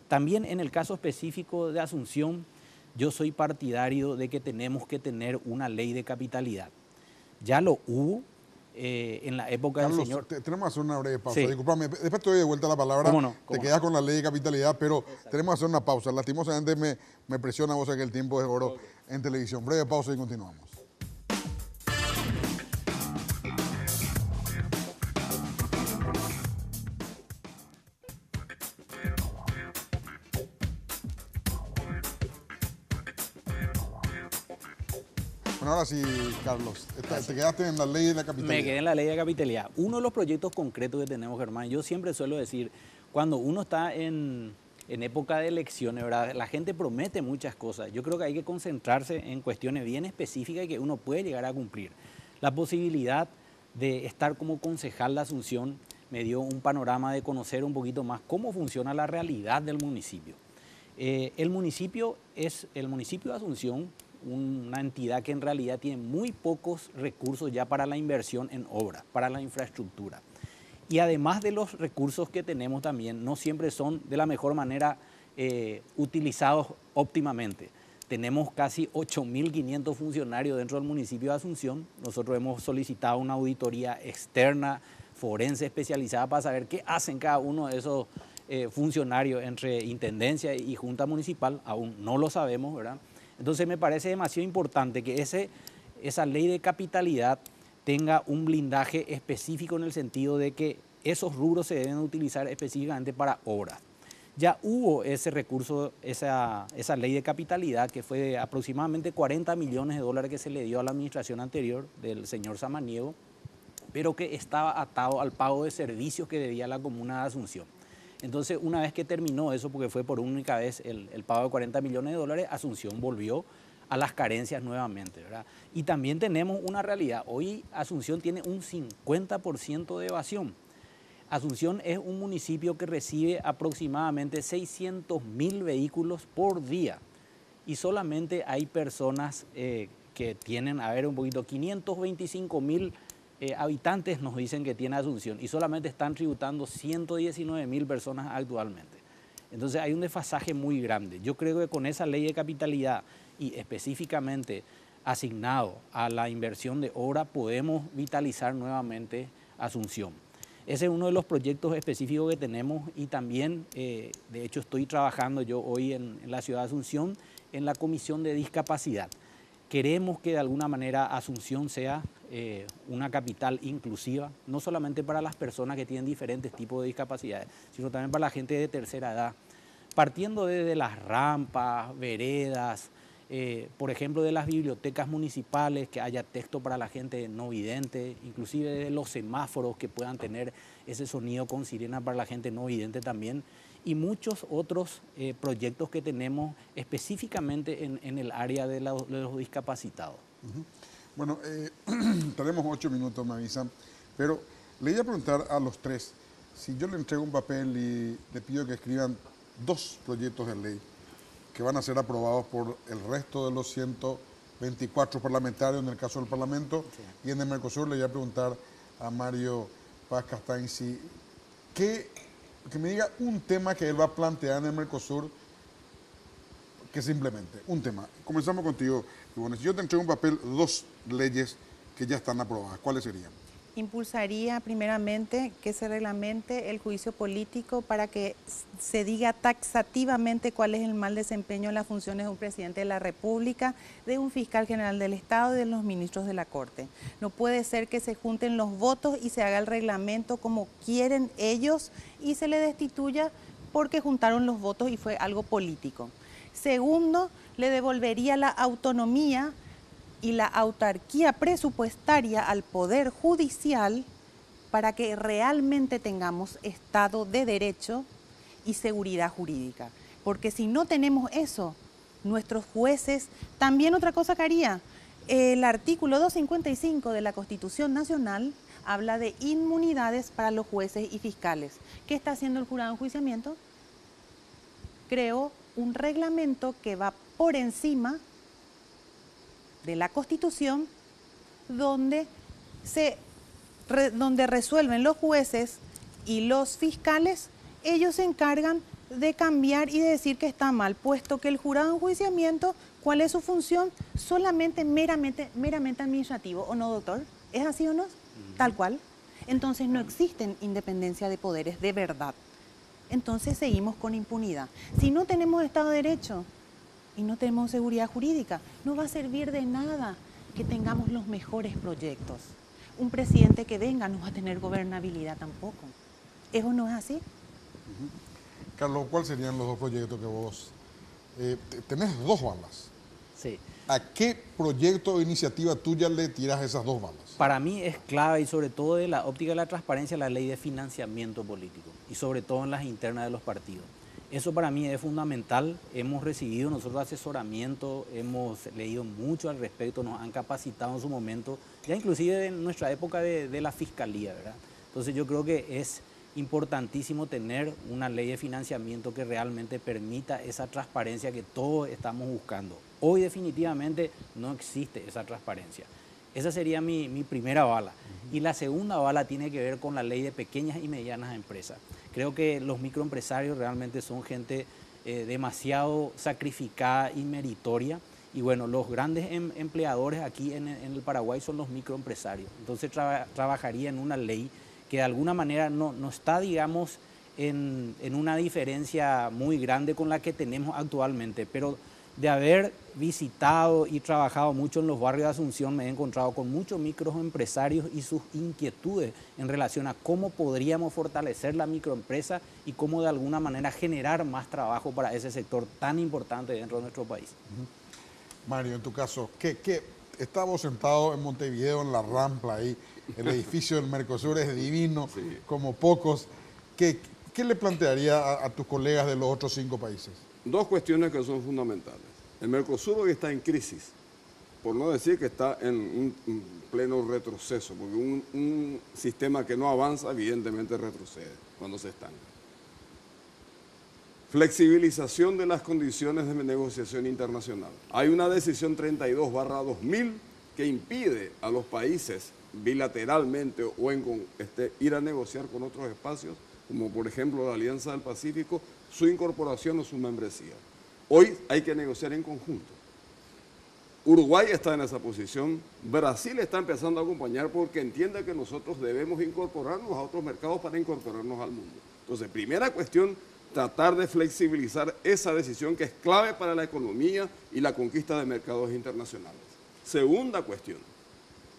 También en el caso específico de Asunción, yo soy partidario de que tenemos que tener una ley de capitalidad. Ya lo hubo en la época Carlos, del señor... tenemos que hacer una breve pausa. Sí. Disculpame, después te doy de vuelta la palabra. ¿Cómo no? Te quedas con la ley de capitalidad, pero tenemos que hacer una pausa. Lastimosamente me presiona vos que el tiempo es oro en televisión. Breve pausa y continuamos. Bueno, ahora sí, Carlos, te quedaste en la ley de la capitalidad. Me quedé en la ley de capitalidad. Uno de los proyectos concretos que tenemos, Germán, yo siempre suelo decir, cuando uno está en época de elecciones, ¿verdad? La gente promete muchas cosas. Yo creo que hay que concentrarse en cuestiones bien específicas y que uno puede llegar a cumplir. La posibilidad de estar como concejal de Asunción me dio un panorama de conocer un poquito más cómo funciona la realidad del municipio. El municipio de Asunción, una entidad que en realidad tiene muy pocos recursos ya para la inversión en obras, para la infraestructura. Y además de los recursos que tenemos también, no siempre son de la mejor manera utilizados óptimamente. Tenemos casi 8.500 funcionarios dentro del municipio de Asunción. Nosotros hemos solicitado una auditoría externa, forense especializada para saber qué hacen cada uno de esos funcionarios entre Intendencia y Junta Municipal. Aún no lo sabemos, ¿verdad? Entonces me parece demasiado importante que esa ley de capitalidad tenga un blindaje específico en el sentido de que esos rubros se deben utilizar específicamente para obras. Ya hubo ese recurso, esa ley de capitalidad que fue de aproximadamente 40 millones de dólares que se le dio a la administración anterior del señor Samaniego, pero que estaba atado al pago de servicios que debía la comuna de Asunción. Entonces, una vez que terminó eso, porque fue por única vez el pago de 40 millones de dólares, Asunción volvió a las carencias nuevamente, ¿verdad? Y también tenemos una realidad. Hoy Asunción tiene un 50% de evasión. Asunción es un municipio que recibe aproximadamente 600.000 vehículos por día. Y solamente hay personas que tienen, 525.000 habitantes nos dicen que tiene Asunción y solamente están tributando 119.000 personas actualmente. Entonces hay un desfasaje muy grande. Yo creo que con esa ley de capitalidad y específicamente asignado a la inversión de obra podemos vitalizar nuevamente Asunción. Ese es uno de los proyectos específicos que tenemos y también, de hecho, estoy trabajando yo hoy en la ciudad de Asunción en la Comisión de Discapacidad. Queremos que de alguna manera Asunción sea una capital inclusiva, no solamente para las personas que tienen diferentes tipos de discapacidades, sino también para la gente de tercera edad. Partiendo desde las rampas, veredas, por ejemplo, de las bibliotecas municipales, que haya texto para la gente no vidente, inclusive de los semáforos que puedan tener ese sonido con sirena para la gente no vidente también, y muchos otros proyectos que tenemos específicamente en el área de los discapacitados. Bueno, tenemos 8 minutos, me avisan, pero le iba a preguntar a los tres, si yo le entrego un papel y le pido que escriban 2 proyectos de ley que van a ser aprobados por el resto de los 124 parlamentarios en el caso del Parlamento, sí, y en el Mercosur, le iba a preguntar a Mario Paz Castañ que me diga un tema que él va a plantear en el Mercosur que se implemente, un tema. Comenzamos contigo, Ivonne. Si yo te entrego un papel, 2 leyes que ya están aprobadas, ¿cuáles serían? Impulsaría primeramente que se reglamente el juicio político para que se diga taxativamente cuál es el mal desempeño en las funciones de un presidente de la República, de un fiscal general del Estado y de los ministros de la Corte. No puede ser que se junten los votos y se haga el reglamento como quieren ellos y se le destituya porque juntaron los votos y fue algo político. Segundo, le devolvería la autonomía y la autarquía presupuestaria al Poder Judicial para que realmente tengamos Estado de Derecho y seguridad jurídica. Porque si no tenemos eso, nuestros jueces, también otra cosa que haría, el artículo 255 de la Constitución Nacional habla de inmunidades para los jueces y fiscales. ¿Qué está haciendo el jurado de enjuiciamiento? Creó un reglamento que va por encima de la Constitución, donde resuelven los jueces y los fiscales. Ellos se encargan de cambiar y de decir que está mal, puesto que el jurado de enjuiciamiento, ¿cuál es su función? Solamente meramente administrativo, ¿o no, doctor? ¿Es así o no? Tal cual. Entonces no existen independencia de poderes de verdad. Entonces seguimos con impunidad. Si no tenemos Estado de Derecho y no tenemos seguridad jurídica, no va a servir de nada que tengamos los mejores proyectos. Un presidente que venga no va a tener gobernabilidad tampoco. ¿Es o no es así? Carlos, ¿cuáles serían los dos proyectos que vos tenés? Dos balas. Sí. ¿A qué proyecto o iniciativa tuya le tiras esas dos balas? Para mí es clave, y sobre todo de la óptica de la transparencia, la ley de financiamiento político y sobre todo en las internas de los partidos. Eso para mí es fundamental. Hemos recibido nosotros asesoramiento, hemos leído mucho al respecto, nos han capacitado en su momento, ya inclusive en nuestra época de la fiscalía, ¿verdad? Entonces yo creo que es importantísimo tener una ley de financiamiento que realmente permita esa transparencia que todos estamos buscando. Hoy definitivamente no existe esa transparencia. Esa sería mi primera bala. Y la segunda bala tiene que ver con la ley de pequeñas y medianas empresas. Creo que los microempresarios realmente son gente demasiado sacrificada y meritoria. Y bueno, los grandes empleadores aquí en el Paraguay son los microempresarios. Entonces trabajaría en una ley que de alguna manera no está, digamos, en una diferencia muy grande con la que tenemos actualmente, pero de haber visitado y trabajado mucho en los barrios de Asunción, me he encontrado con muchos microempresarios y sus inquietudes en relación a cómo podríamos fortalecer la microempresa y cómo de alguna manera generar más trabajo para ese sector tan importante dentro de nuestro país. Mario, en tu caso, ¿qué? Estamos sentados en Montevideo, en la Rampla, ahí, el edificio del Mercosur es divino, sí, como pocos. ¿Qué le plantearía a tus colegas de los otros 5 países? Dos cuestiones que son fundamentales. El Mercosur hoy está en crisis, por no decir que está en un pleno retroceso, porque un sistema que no avanza evidentemente retrocede cuando se estanca. Flexibilización de las condiciones de negociación internacional. Hay una decisión 32/2000 que impide a los países bilateralmente o ir a negociar con otros espacios, como por ejemplo la Alianza del Pacífico, su incorporación o su membresía. Hoy hay que negociar en conjunto. Uruguay está en esa posición, Brasil está empezando a acompañar porque entiende que nosotros debemos incorporarnos a otros mercados para incorporarnos al mundo. Entonces, primera cuestión, tratar de flexibilizar esa decisión que es clave para la economía y la conquista de mercados internacionales. Segunda cuestión,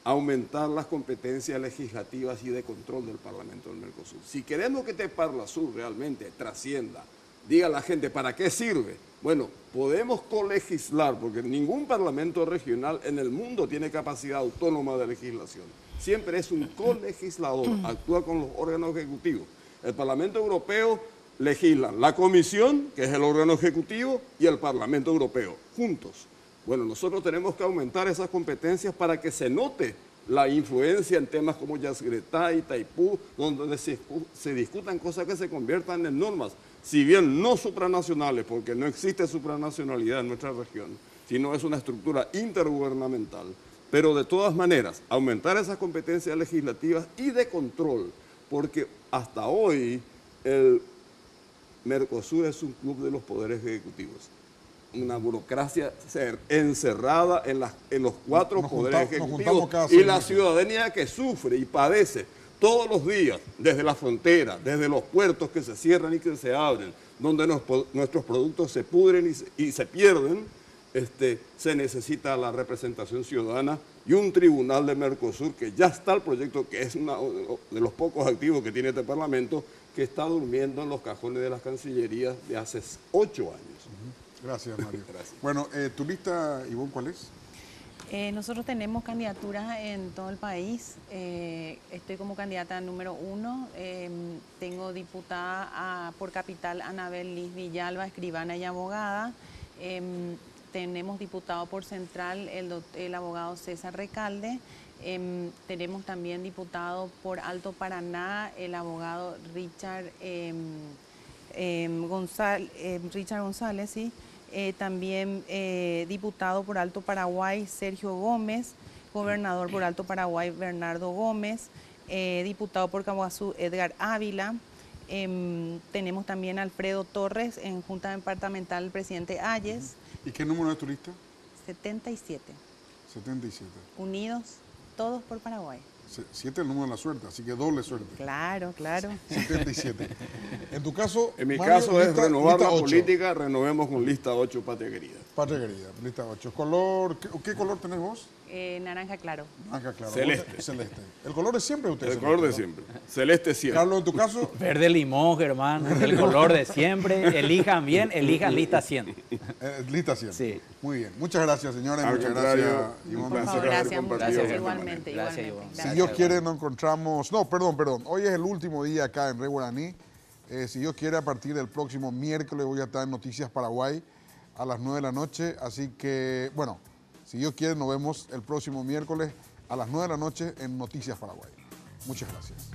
aumentar las competencias legislativas y de control del Parlamento del Mercosur. Si queremos que este Parlasur realmente trascienda, diga a la gente para qué sirve, bueno, podemos colegislar, porque ningún parlamento regional en el mundo tiene capacidad autónoma de legislación. Siempre es un colegislador, actúa con los órganos ejecutivos. El Parlamento Europeo legisla la Comisión, que es el órgano ejecutivo, y el Parlamento Europeo, juntos. Bueno, nosotros tenemos que aumentar esas competencias para que se note la influencia en temas como Yacyretá y Taipú, donde se discutan cosas que se conviertan en normas, si bien no supranacionales, porque no existe supranacionalidad en nuestra región, sino es una estructura intergubernamental. Pero de todas maneras, aumentar esas competencias legislativas y de control, porque hasta hoy el Mercosur es un club de los poderes ejecutivos. Una burocracia encerrada en los 4 poderes ejecutivos y la ciudadanía que sufre y padece todos los días, desde la frontera, desde los puertos que se cierran y que se abren, donde nuestros productos se pudren y se pierden, se necesita la representación ciudadana y un tribunal de Mercosur, que ya está el proyecto, que es uno de los pocos activos que tiene este Parlamento, que está durmiendo en los cajones de las cancillerías de hace 8 años. Gracias, Mario. Bueno, ¿tu lista, Ivonne, cuál es? Nosotros tenemos candidaturas en todo el país. Estoy como candidata número 1. Tengo diputada por Capital Anabel Liz Villalba, escribana y abogada. Tenemos diputado por Central el abogado César Recalde. Tenemos también diputado por Alto Paraná el abogado Richard González, sí. También diputado por Alto Paraguay, Sergio Gómez, gobernador por Alto Paraguay, Bernardo Gómez, diputado por Caguazú, Edgar Ávila. Tenemos también Alfredo Torres en Junta Departamental, el presidente Ayes. ¿Y qué número es tu lista? 77. 77. Unidos, todos por Paraguay. 7 es el número de la suerte, así que doble suerte. Claro, claro. 77. En tu caso, En mi Mario, caso es lista- renovar lista la 8. política, renovemos con lista 8, Patria Querida. Patria querida, lista 8. Color, ¿qué color tenés vos? Naranja claro. Naranja claro. Celeste. Vos, celeste. El color de siempre usted. El celeste, color de ¿no? siempre. Celeste siempre. Carlos, en tu caso, Verde limón, Germán, el color de siempre. Elijan bien, elijan lista 100. lista 100. Sí. Muy bien. Muchas gracias, señores. Al Muchas contrario, gracias, un Ivonne. Por favor, placer haber gracias, muchas compartido gracias. esta Igualmente, Gracias, igualmente. Ivonne. Si Gracias. Dios quiere, nos encontramos. No, perdón. Hoy es el último día acá en Re Guaraní. Si Dios quiere, a partir del próximo miércoles voy a estar en Noticias Paraguay a las 9 de la noche. Así que, bueno, si Dios quiere, nos vemos el próximo miércoles a las 9 de la noche en Noticias Paraguay. Muchas gracias.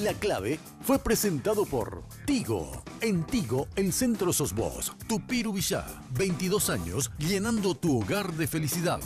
La clave fue presentado por Tigo. En Tigo, el centro sos vos. Tupiru Villá, 22 años llenando tu hogar de felicidad.